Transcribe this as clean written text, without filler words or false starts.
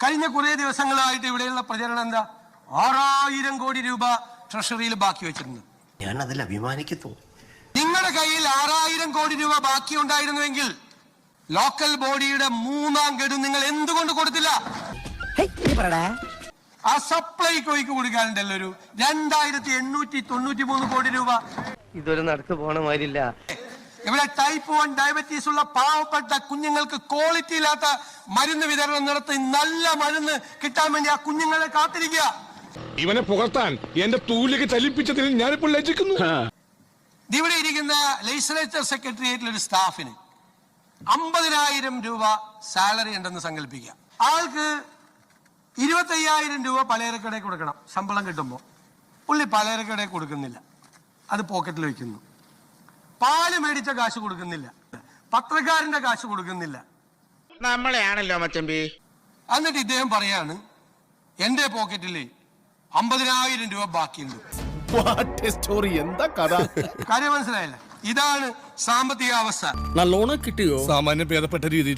കഴിഞ്ഞ കുറേ ദിവസങ്ങളായിട്ട് ഇവിടെയുള്ള പ്രചരണം എന്താ? 6000 കോടി രൂപ ട്രഷറിയിൽ ബാക്കി വെച്ചിട്ടുണ്ട്. ഞാൻ അതിൽ അഭിമാനിക്കുന്നു. നിങ്ങളുടെ കയ്യിൽ 6000 കോടി രൂപ ബാക്കി ഉണ്ടായിരുന്നുവെങ്കിൽ ലോക്കൽ ബോഡിയുടെ 3ാം ഗഡു നിങ്ങൾ എന്തുകൊണ്ട് കൊടുത്തില്ല? ആ സപ്ലൈകോയ്ക്ക് കൊടുക്കാനുണ്ടല്ലോ ഒരു 2893 കോടി രൂപ. ഇതൊരു നടക്ക് പോണ മാതിരില്ല. ഇവിടെ ടൈപ്പ് 1 ഡയബറ്റീസ് ഉള്ള പാവപ്പെട്ട കുഞ്ഞുങ്ങൾക്ക് ക്വാളിറ്റി ഇല്ലാത്ത മരുന്ന് വിതരണം നടത്തി നല്ല മരുന്ന് കിട്ടാൻ വേണ്ടി ആ കുഞ്ഞുങ്ങളെ കാത്തിരിക്കുക. ഇവനെ പുകഴ്ത്താൻ എന്റെ തൂലിക ചലിപ്പിച്ചതിൽ ഞാനിപ്പോൾ ലജ്ജിക്കുന്നു. ഇവിടെ ഇരിക്കുന്ന ലെജിസ്ലേച്ചർ സെക്രട്ടേറിയറ്റിൽ ഒരു സ്റ്റാഫിന് 50,000 രൂപ സാലറി ഉണ്ടെന്ന് സങ്കല്പിക്കുക. ആൾക്ക് 25,000 രൂപ പലചരക്കടയിൽ കൊടുക്കണം ശമ്പളം കിട്ടുമ്പോൾ. പുള്ളി പലചരക്കടയിൽ കൊടുക്കുന്നില്ല, അത് പോക്കറ്റിൽ വെക്കുന്നു. പാല് മേടിച്ച കാശ് കൊടുക്കുന്നില്ല, പത്രക്കാരന്റെ കാശ് കൊടുക്കുന്നില്ല. നമ്മളെയാണല്ലോ മച്ചമ്പി. എന്നിട്ട് ഇദ്ദേഹം പറയാണ് എന്റെ പോക്കറ്റിൽ 50,000 രൂപ ബാക്കിയുണ്ട്. കാര്യം മനസ്സിലായില്ല? ഇതാണ് സാമ്പത്തിക അവസ്ഥ. നല്ലോണം കിട്ടിയോ? സാമാന്യം ഭേദപ്പെട്ട രീതിയിൽ.